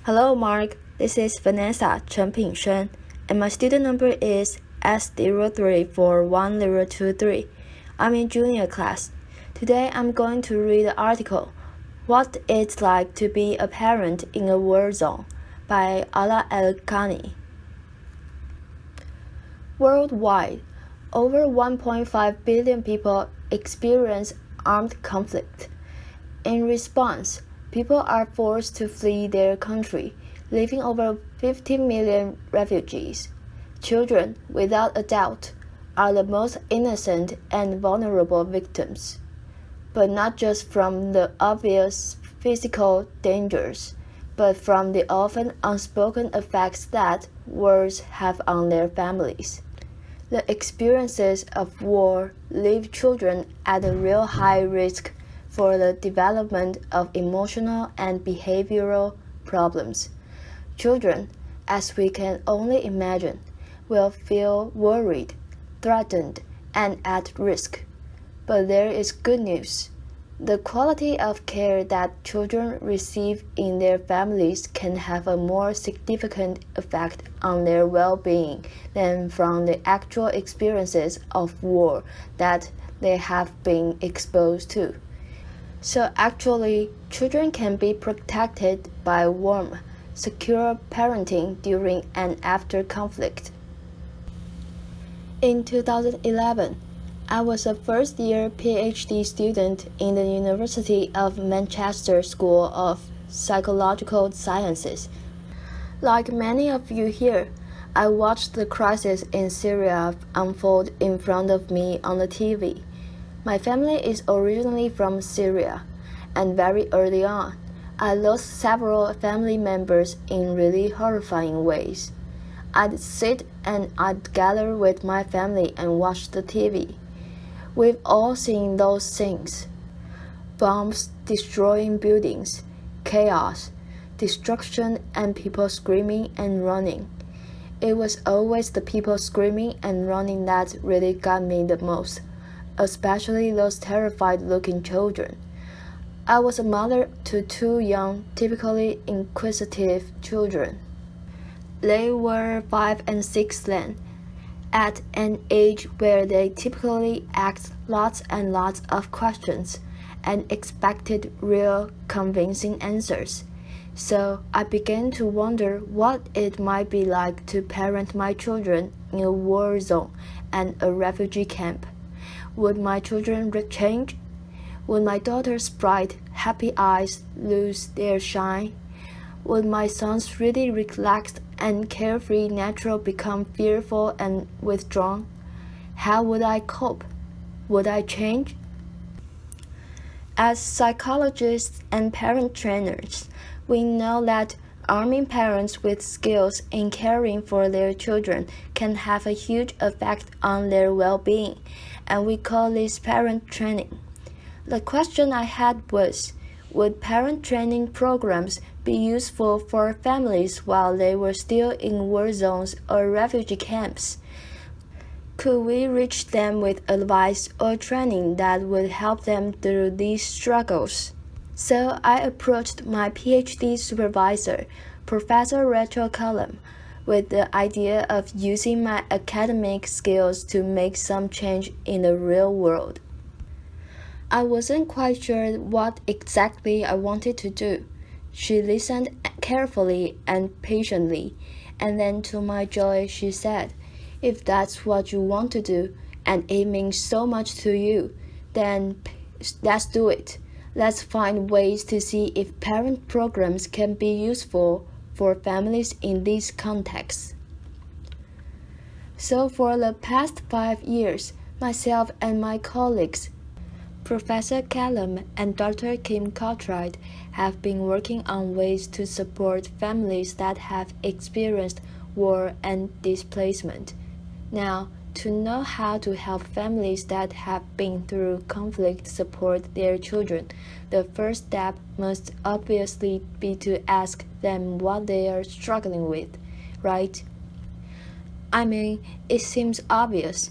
Hello, Mark. This is Vanessa Chen Pingshen, and my student number is S034123. I'm in junior class. Today I'm going to read the article, What It's Like to Be a Parent in a War Zone by Aala El-Khani. Worldwide, over 1.5 billion people experience armed conflict. In response, people are forced to flee their country, leaving over 50 million refugees. Children, without a doubt, are the most innocent and vulnerable victims, but not just from the obvious physical dangers, but from the often unspoken effects that wars have on their families. The experiences of war leave children at a real high risk for the development of emotional and behavioral problems. Children, as we can only imagine, will feel worried, threatened, and at risk. But there is good news. The quality of care that children receive in their families can have a more significant effect on their well-being than from the actual experiences of war that they have been exposed to. So actually, children can be protected by warm, secure parenting during and after conflict. In 2011, I was a first-year PhD student in the University of Manchester School of Psychological Sciences. Like many of you here, I watched the crisis in Syria unfold in front of me on the TV. My family is originally from Syria, and very early on, I lost several family members in really horrifying ways. I'd sit and I'd gather with my family and watch the TV. We've all seen those things. Bombs destroying buildings, chaos, destruction, and people screaming and running. It was always the people screaming and running that really got me the most, especially those terrified-looking children. I was a mother to two young, typically inquisitive children. They were 5 and 6 then, at an age where they typically asked lots and lots of questions and expected real, convincing answers. So I began to wonder what it might be like to parent my children in a war zone and a refugee camp. Would my children change? Would my daughter's bright, happy eyes lose their shine? Would my son's really relaxed and carefree nature become fearful and withdrawn? How would I cope? Would I change? As psychologists and parent trainers, we know that arming parents with skills in caring for their children can have a huge effect on their well-being, and we call this parent training. The question I had was, would parent training programs be useful for families while they were still in war zones or refugee camps? Could we reach them with advice or training that would help them through these struggles? So I approached my PhD supervisor, Professor Rachel Cullum, with the idea of using my academic skills to make some change in the real world. I wasn't quite sure what exactly I wanted to do. She listened carefully and patiently, and then to my joy she said, "If that's what you want to do, and it means so much to you, then let's do it. Let's find ways to see if parent programs can be useful for families in these contexts." So for the past 5 years, myself and my colleagues, Professor Callum and Dr. Kim Cartwright, have been working on ways to support families that have experienced war and displacement. Now, to know how to help families that have been through conflict support their children, the first step must obviously be to ask them what they are struggling with, right? I mean, it seems obvious,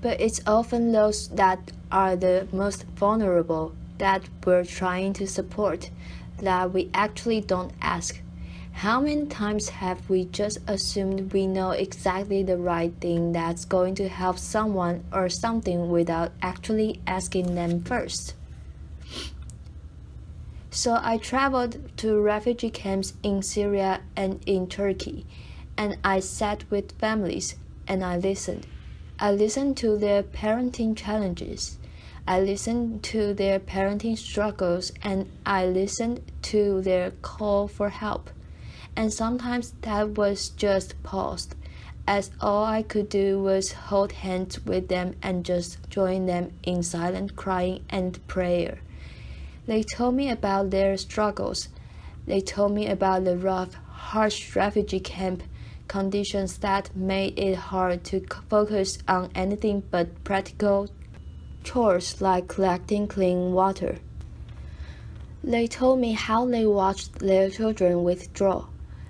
but it's often those that are the most vulnerable that we're trying to support that we actually don't ask. How many times have we just assumed we know exactly the right thing that's going to help someone or something without actually asking them first? So I traveled to refugee camps in Syria and in Turkey, and I sat with families and I listened. I listened to their parenting challenges. I listened to their parenting struggles, and I listened to their call for help. And sometimes that was just paused, as all I could do was hold hands with them and just join them in silent crying and prayer. They told me about their struggles. They told me about the rough, harsh refugee camp conditions that made it hard to focus on anything but practical chores like collecting clean water. They told me how they watched their children withdraw,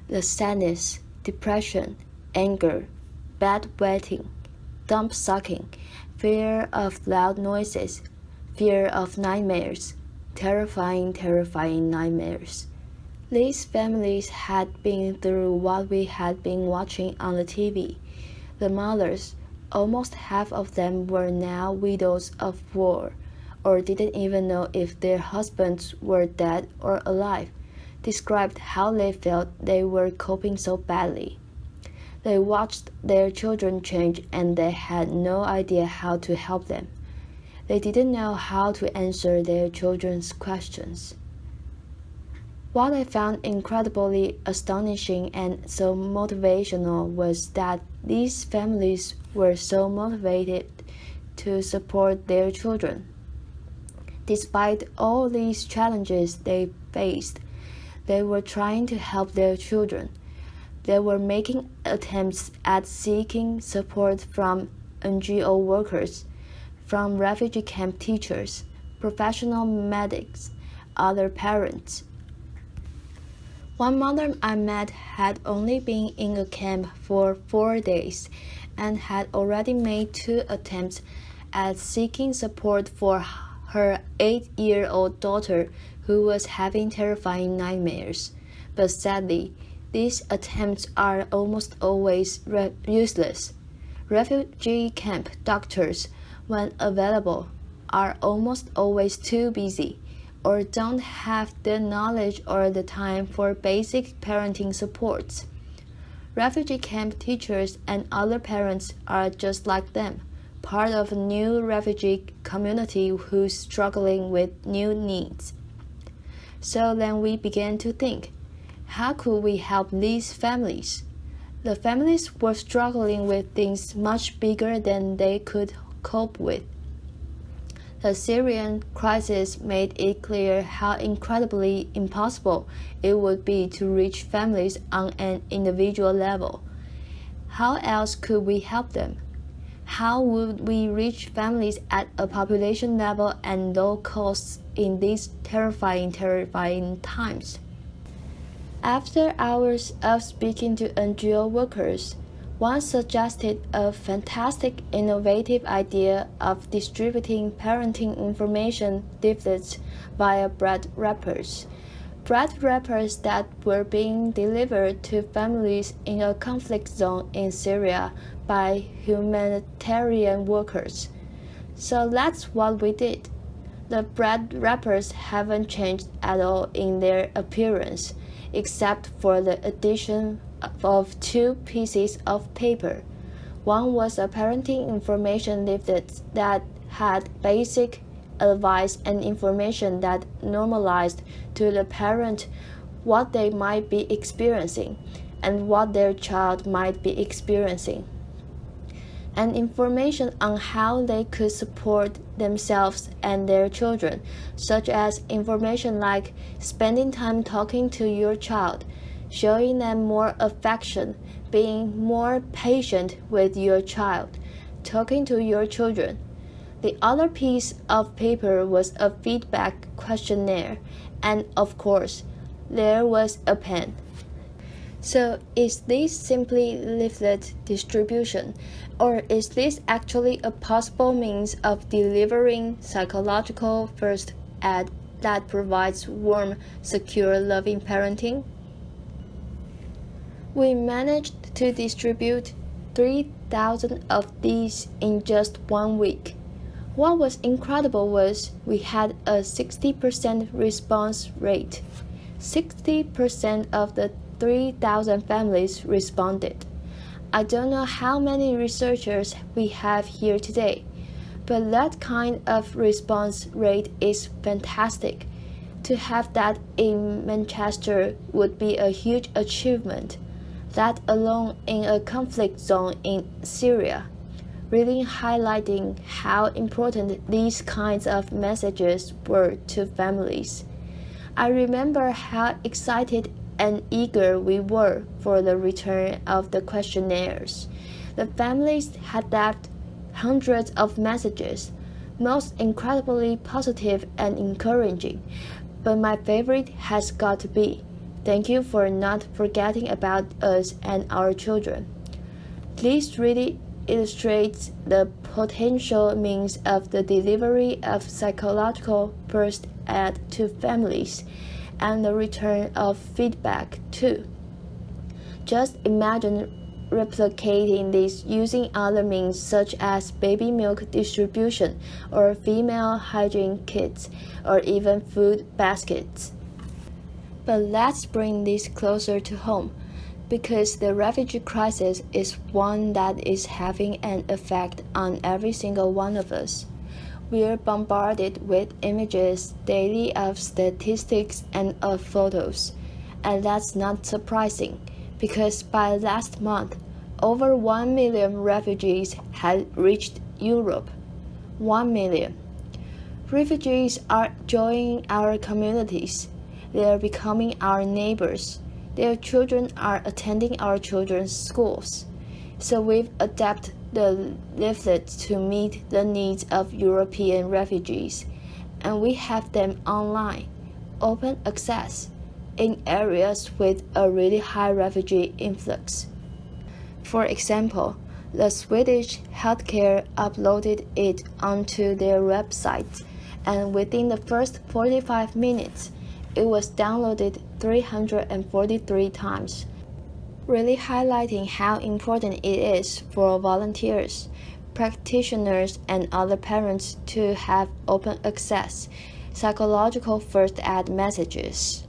the sadness, depression, anger, bedwetting, dump sucking, fear of loud noises, fear of nightmares, terrifying nightmares. These families had been through what we had been watching on the TV. The mothers, almost half of them were now widows of war, or didn't even know if their husbands were dead or alive, described how they felt they were coping so badly. They watched their children change and they had no idea how to help them. They didn't know how to answer their children's questions. What I found incredibly astonishing and so motivational was that these families were so motivated to support their children. Despite all these challenges they faced, they were trying to help their children. They were making attempts at seeking support from NGO workers, from refugee camp teachers, professional medics, other parents. One mother I met had only been in a camp for 4 days and had already made 2 attempts at seeking support for her 8-year-old daughter who was having terrifying nightmares. But sadly, these attempts are almost always useless. Refugee camp doctors, when available, are almost always too busy or don't have the knowledge or the time for basic parenting supports. Refugee camp teachers and other parents are just like them, part of a new refugee community who's struggling with new needs. So then we began to think, how could we help these families? The families were struggling with things much bigger than they could cope with. The Syrian crisis made it clear how incredibly impossible it would be to reach families on an individual level. How else could we help them? How would we reach families at a population level and low costs in these terrifying times? After hours of speaking to NGO workers, one suggested a fantastic, innovative idea of distributing parenting information leaflets via bread wrappers. Bread wrappers that were being delivered to families in a conflict zone in Syria by humanitarian workers. So that's what we did. The bread wrappers haven't changed at all in their appearance, except for the addition of 2 pieces of paper. One was a parenting information leaflet that had basic advice and information that normalized to the parent what they might be experiencing and what their child might be experiencing, and information on how they could support themselves and their children, such as information like spending time talking to your child, showing them more affection, being more patient with your child, talking to your children. The other piece of paper was a feedback questionnaire, and of course, there was a pen. So is this simply leaflet distribution, or is this actually a possible means of delivering psychological first aid that provides warm, secure, loving parenting? We managed to distribute 3,000 of these in just 1 week. What was incredible was we had a 60% response rate. 60% of the 3,000 families responded. I don't know how many researchers we have here today, but that kind of response rate is fantastic. To have that in Manchester would be a huge achievement, that alone in a conflict zone in Syria, really highlighting how important these kinds of messages were to families. I remember how excited and eager we were for the return of the questionnaires. The families had left hundreds of messages, most incredibly positive and encouraging, but my favorite has got to be, "Thank you for not forgetting about us and our children." This really illustrates the potential means of the delivery of psychological first aid to families and the return of feedback too. Just imagine replicating this using other means such as baby milk distribution or female hygiene kits or even food baskets. But let's bring this closer to home, because the refugee crisis is one that is having an effect on every single one of us. We are bombarded with images daily of statistics and of photos, and that's not surprising, because by last month, over 1 million refugees had reached Europe. 1 million. Refugees are joining our communities. They are becoming our neighbors. Their children are attending our children's schools. So we've adapted the leaflets to meet the needs of European refugees, and we have them online, open access, in areas with a really high refugee influx. For example, the Swedish healthcare uploaded it onto their website, and within the first 45 minutes, it was downloaded 343 times, really highlighting how important it is for volunteers, practitioners, and other parents to have open access, psychological first aid messages.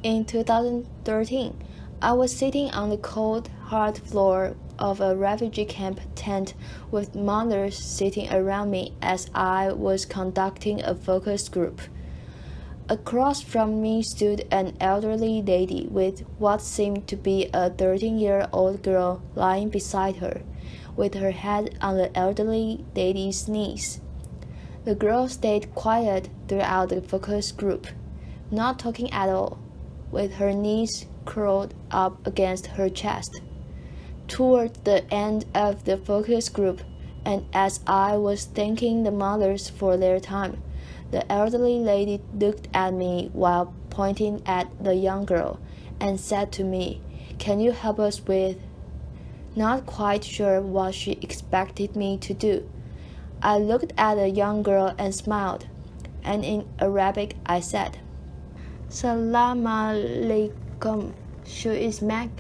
In 2013, I was sitting on the cold, hard floor of a refugee camp tent with mothers sitting around me as I was conducting a focus group. Across from me stood an elderly lady with what seemed to be a 13-year-old girl lying beside her, with her head on the elderly lady's knees. The girl stayed quiet throughout the focus group, not talking at all, with her knees curled up against her chest. Toward the end of the focus group, and as I was thanking the mothers for their time, the elderly lady looked at me while pointing at the young girl and said to me, "Can you help us with?" Not quite sure what she expected me to do. I looked at the young girl and smiled, and in Arabic I said, "Salam alaikum, Shu Ismak.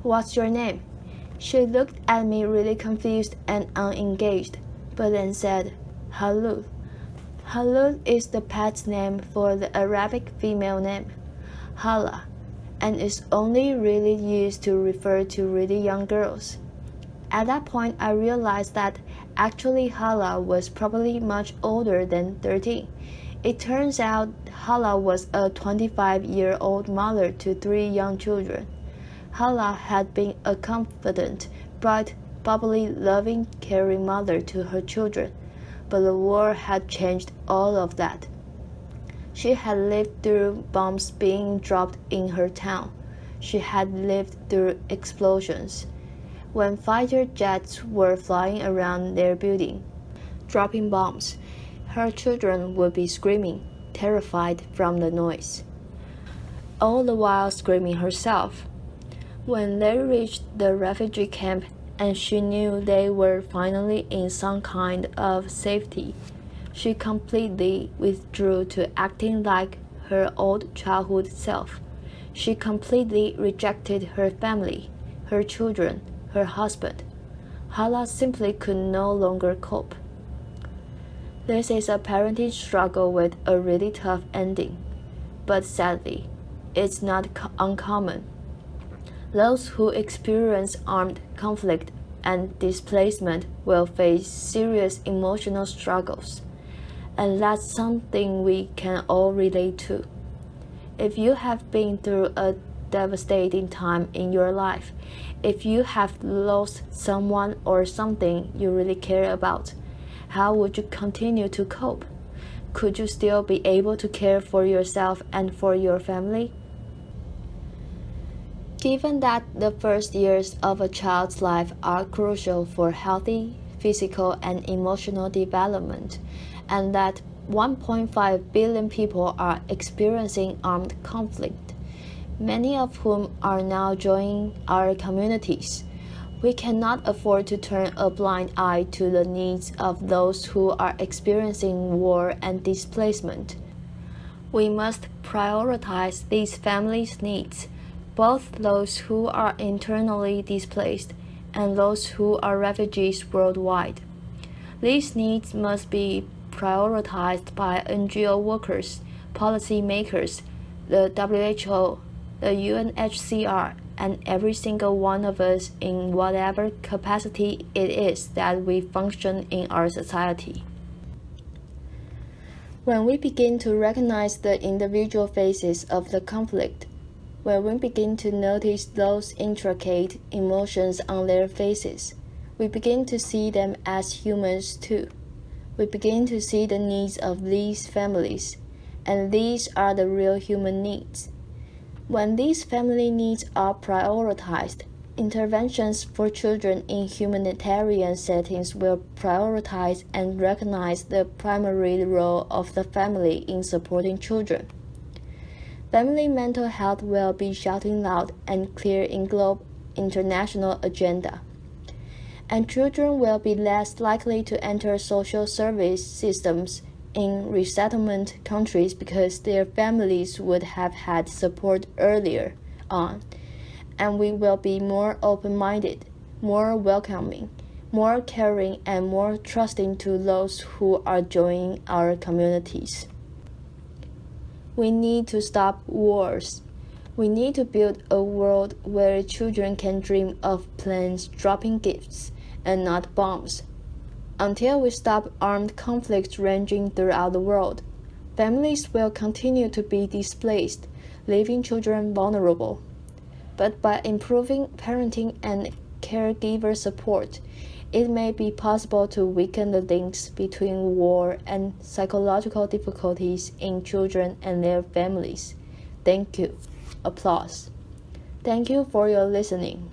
What's your name?" She looked at me really confused and unengaged, but then said, "Halul." Halul is the pet's name for the Arabic female name, Aala, and is only really used to refer to really young girls. At that point, I realized that actually Aala was probably much older than 13. It turns out Aala was a 25-year-old mother to 3 young children. Aala had been a confident, bright, bubbly, loving, caring mother to her children, but the war had changed all of that. She had lived through bombs being dropped in her town. She had lived through explosions, when fighter jets were flying around their building, dropping bombs. Her children would be screaming, terrified from the noise, all the while screaming herself. When they reached the refugee camp and she knew they were finally in some kind of safety, she completely withdrew to acting like her old childhood self. She completely rejected her family, her children, her husband. Aala simply could no longer cope. This is a parenting struggle with a really tough ending, but sadly, it's not uncommon. Those who experience armed conflict and displacement will face serious emotional struggles, and that's something we can all relate to. If you have been through a devastating time in your life, if you have lost someone or something you really care about, how would you continue to cope? Could you still be able to care for yourself and for your family? Given that the first years of a child's life are crucial for healthy physical and emotional development, and that 1.5 billion people are experiencing armed conflict, many of whom are now joining our communities, we cannot afford to turn a blind eye to the needs of those who are experiencing war and displacement. We must prioritize these families' needs, both those who are internally displaced and those who are refugees worldwide. These needs must be prioritized by NGO workers, policymakers, the WHO, the UNHCR, and every single one of us in whatever capacity it is that we function in our society. When we begin to recognize the individual phases of the conflict, when we begin to notice those intricate emotions on their faces, we begin to see them as humans too. We begin to see the needs of these families, and these are the real human needs. When these family needs are prioritized, interventions for children in humanitarian settings will prioritize and recognize the primary role of the family in supporting children. Family mental health will be shouting loud and clear in global international agenda. And children will be less likely to enter social service systems in resettlement countries because their families would have had support earlier on, and we will be more open-minded, more welcoming, more caring, and more trusting to those who are joining our communities. We need to stop wars. We need to build a world where children can dream of planes dropping gifts and not bombs. Until we stop armed conflicts raging throughout the world, families will continue to be displaced, leaving children vulnerable. But by improving parenting and caregiver support, it may be possible to weaken the links between war and psychological difficulties in children and their families. Thank you. Applause. Thank you for your listening.